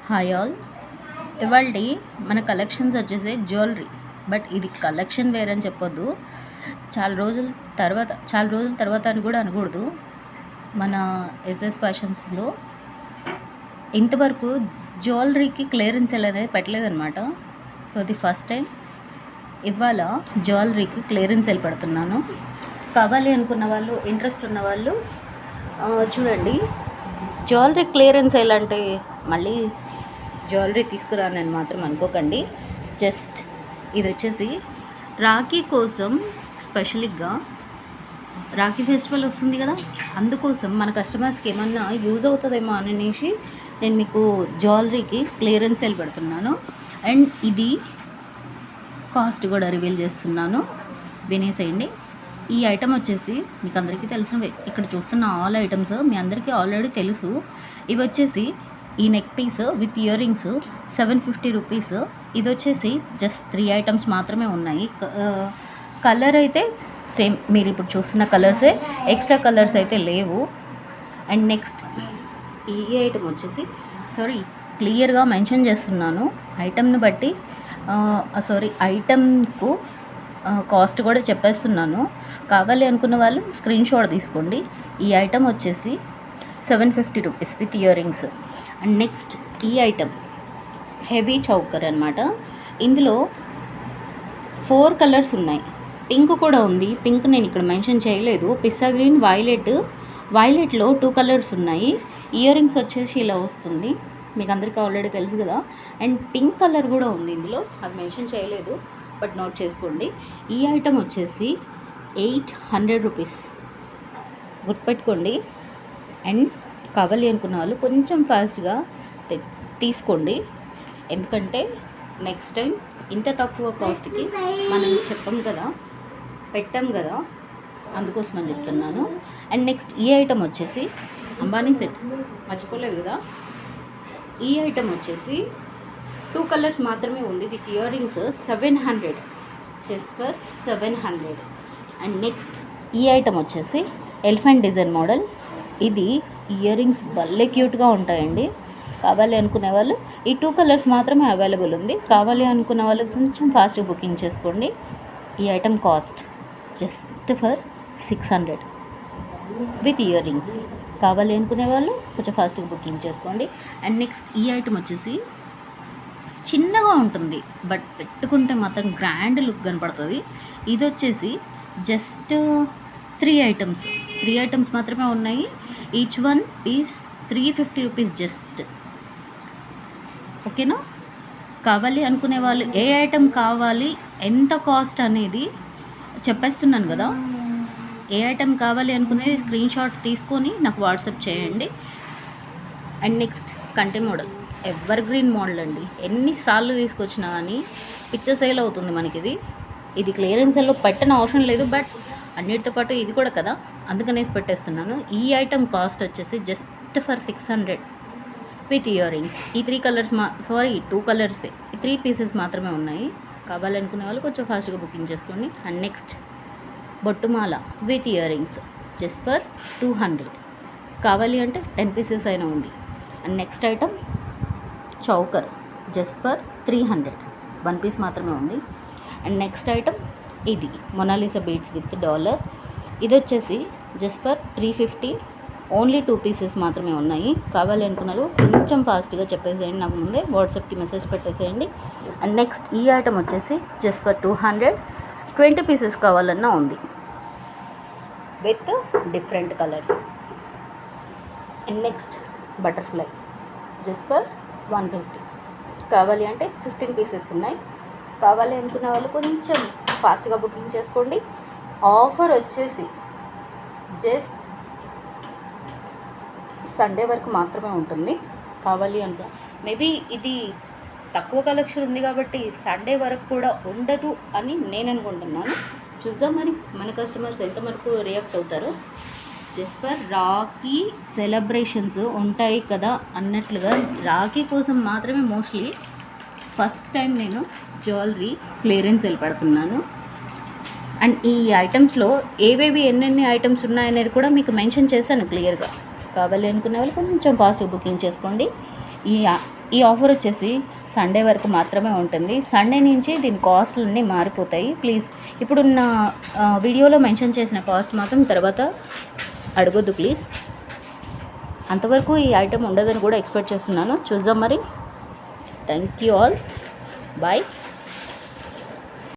Hi all. ఇవాళ మన collections వచ్చేసి జ్యువెలరీ. బట్ ఇది కలెక్షన్ వేర్ అని చెప్పొద్దు. చాలా రోజుల తర్వాత అని కూడా అనకూడదు. మన ఎస్ఎస్ ఫ్యాషన్స్లో ఇంతవరకు జ్యువెలరీకి క్లియరెన్స్ సేల్ అనేది పెట్టలేదన్నమాట. ఫర్ ది ఫస్ట్ టైం ఇవాళ జ్యువెలరీకి క్లియరెన్స్ సేల్ పెడుతున్నాను. కావాలి అనుకున్న వాళ్ళు, ఇంట్రెస్ట్ ఉన్న వాళ్ళు చూడండి. జ్యువెలరీ క్లియరెన్స్ సేల్ అంటే మళ్ళీ జ్యువెలరీ తీసుకురానని మాత్రం అనుకోకండి. జస్ట్ ఇది వచ్చేసి రాఖీ కోసం స్పెషల్గా, రాఖీ ఫెస్టివల్ వస్తుంది కదా, అందుకోసం మన కస్టమర్స్కి ఏమన్నా యూజ్ అవుతుందేమో అనేసి నేను మీకు జ్యువెలరీకి క్లియరెన్స్ సేల్ పెడుతున్నాను. అండ్ ఇది కాస్ట్ కూడా రివీల్ చేస్తున్నాను, వినేసేయండి. ఈ ఐటమ్ వచ్చేసి మీకు అందరికీ తెలిసినవే. ఇక్కడ చూస్తున్న ఆల్ ఐటమ్స్ మీ అందరికీ ఆల్రెడీ తెలుసు. ఇవి వచ్చేసి ఈ neck piece with ear rings 750 rupees. ఇది వచ్చేసి జస్ట్ 3 ఐటమ్స్ మాత్రమే ఉన్నాయి. కలర్ అయితే సేమ్, మీరు ఇప్పుడు చూస్తున్న కలర్సే, ఎక్స్ట్రా కలర్స్ అయితే లేవు. అండ్ నెక్స్ట్ ఈ ఐటమ్ వచ్చేసి, క్లియర్గా మెన్షన్ చేస్తున్నాను ఐటమ్ని బట్టి, ఐటమ్కు కాస్ట్ కూడా చెప్పేస్తున్నాను. కావాలి అనుకున్న వాళ్ళు స్క్రీన్ షాట్ తీసుకోండి. ఈ ఐటమ్ వచ్చేసి 750 rupees with ear rings. And next ఈ ఐటమ్ హెవీ చౌకర్ అనమాట. ఇందులో 4 కలర్స్ ఉన్నాయి. పింక్ కూడా ఉంది. పింక్ నేను ఇక్కడ మెన్షన్ చేయలేదు. పిస్తా గ్రీన్, వైలెట్లో 2 కలర్స్ ఉన్నాయి. ఇయర్ రింగ్స్ వచ్చేసి ఇలా వస్తుంది, మీకు అందరికీ ఆల్రెడీ తెలుసు కదా. అండ్ పింక్ కలర్ కూడా ఉంది ఇందులో, అది మెన్షన్ చేయలేదు, బట్ నోట్ చేసుకోండి. ఈ ఐటమ్ వచ్చేసి 800 రూపీస్, గుర్తుపెట్టుకోండి. అండ్ కావాలి అనుకున్న వాళ్ళు కొంచెం ఫాస్ట్గా తీసుకోండి, ఎందుకంటే నెక్స్ట్ టైం ఇంత తక్కువ కాస్ట్కి మనం పెట్టాం కదా, అందుకోసం అని చెప్తున్నాను. అండ్ నెక్స్ట్ ఈ ఐటమ్ వచ్చేసి అంబానీ సెట్, మర్చిపోలేదు కదా. ఈ ఐటమ్ వచ్చేసి 2 కలర్స్ మాత్రమే ఉంది with ear rings 700, just for 700. And next ఈ ఐటమ్ వచ్చేసి ఎలిఫెంట్ డిజైన్ మోడల్. ఇది ఇయర్ రింగ్స్ భలే క్యూట్గా ఉంటాయండి. కావాలి అనుకునే వాళ్ళు ఈ 2 కలర్స్ మాత్రమే అవైలబుల్ ఉంది. కావాలి అనుకున్న వాళ్ళు కొంచెం ఫాస్ట్గా బుకింగ్ చేసుకోండి. ఈ item cost just for 600 with ear rings. కావాలి అనుకునే వాళ్ళు కొంచెం ఫాస్ట్గా బుకింగ్ చేసుకోండి. అండ్ నెక్స్ట్ ఈ ఐటమ్ వచ్చేసి చిన్నగా ఉంటుంది, బట్ పెట్టుకుంటే మాత్రం గ్రాండ్ లుక్ కనపడుతుంది. ఇది వచ్చేసి జస్ట్ 3 ఐటమ్స్ మాత్రమే ఉన్నాయి. Each one piece 350 rupees just. ఓకేనా? కావాలి అనుకునే వాళ్ళు ఏ ఐటమ్ కావాలి, ఎంత కాస్ట్ అనేది చెప్పేస్తున్నాను కదా. ఏ ఐటమ్ కావాలి అనుకునేది స్క్రీన్ షాట్ తీసుకొని నాకు వాట్సాప్ చేయండి. అండ్ నెక్స్ట్ కంటి మోడల్, ఎవర్ గ్రీన్ మోడల్ అండి. ఎన్నిసార్లు తీసుకొచ్చినా కానీ పిక్చర్ సేల్ అవుతుంది మనకి. ఇది క్లియరెన్స్ సేల్లో పెట్టని అవసరం లేదు, బట్ అన్నిటితో పాటు ఇది కూడా కదా, అందుకనేసి పెట్టేస్తున్నాను. ఈ ఐటమ్ కాస్ట్ వచ్చేసి just for 600 with ear rings. ఈ 3 కలర్స్ 2 కలర్సే, ఈ 3 పీసెస్ మాత్రమే ఉన్నాయి. కావాలనుకునే వాళ్ళు కొంచెం ఫాస్ట్గా బుకింగ్ చేసుకోండి. అండ్ నెక్స్ట్ బొట్టుమాల with year rings just for 200. కావాలి అంటే 10 పీసెస్ అయినా ఉంది. And next item choker just for 300, 1 piece మాత్రమే ఉంది. అండ్ నెక్స్ట్ ఐటమ్ ఇది మొనాలిసా బీడ్స్ విత్ డాలర్. ఇది వచ్చేసి జస్ట్ ఫర్ 350, ఓన్లీ 2 పీసెస్ మాత్రమే ఉన్నాయి. కావాలి అనుకున్నారు కొంచెం ఫాస్ట్గా చెప్పేసేయండి, నాకు ముందే వాట్సాప్కి మెసేజ్ పెట్టేసేయండి. అండ్ నెక్స్ట్ ఈ ఐటమ్ వచ్చేసి జస్ట్ ఫర్ 200, 20 పీసెస్ కావాలన్నా ఉంది with different colours. And next butterfly just for 150. కావాలి అంటే 15 పీసెస్ ఉన్నాయి. కావాలి అనుకున్న వాళ్ళు కొంచెం ఫాస్ట్గా బుకింగ్ చేసుకోండి. ఆఫర్ వచ్చేసి జస్ట్ సండే వరకు మాత్రమే ఉంటుంది. కావాలి అనుకున్న మేబీ ఇది తక్కువ కలెక్షన్ ఉంది కాబట్టి సండే వరకు కూడా ఉండదు అని నేను అనుకుంటున్నాను. చూద్దాం మరి మన కస్టమర్స్ ఎంతవరకు రియాక్ట్ అవుతారో. జస్ట్ ఫర్ రాఖీ సెలబ్రేషన్స్ ఉంటాయి కదా అన్నట్లుగా రాఖీ కోసం మాత్రమే మోస్ట్లీ ఫస్ట్ టైం నేను జ్యువెలరీ క్లియరెన్స్ సేల్ పెడుతున్నాను. అండ్ ఈ ఐటమ్స్లో ఏవేవి ఎన్నెన్ని ఐటమ్స్ ఉన్నాయనేది కూడా మీకు మెన్షన్ చేశాను క్లియర్గా. కావాలి అనుకునే వాళ్ళు కొంచెం ఫాస్ట్గా బుకింగ్ చేసుకోండి. ఈ ఆఫర్ వచ్చేసి సండే వరకు మాత్రమే ఉంటుంది. సండే నుంచి దీని కాస్ట్లు అన్నీ మారిపోతాయి. ప్లీజ్ ఇప్పుడున్న వీడియోలో మెన్షన్ చేసిన కాస్ట్ మాత్రం తర్వాత అడగొద్దు ప్లీజ్. అంతవరకు ఈ ఐటెం ఉండదని కూడా ఎక్స్పెక్ట్ చేస్తున్నాను. చూద్దాం మరి. Thank you all. బాయ్.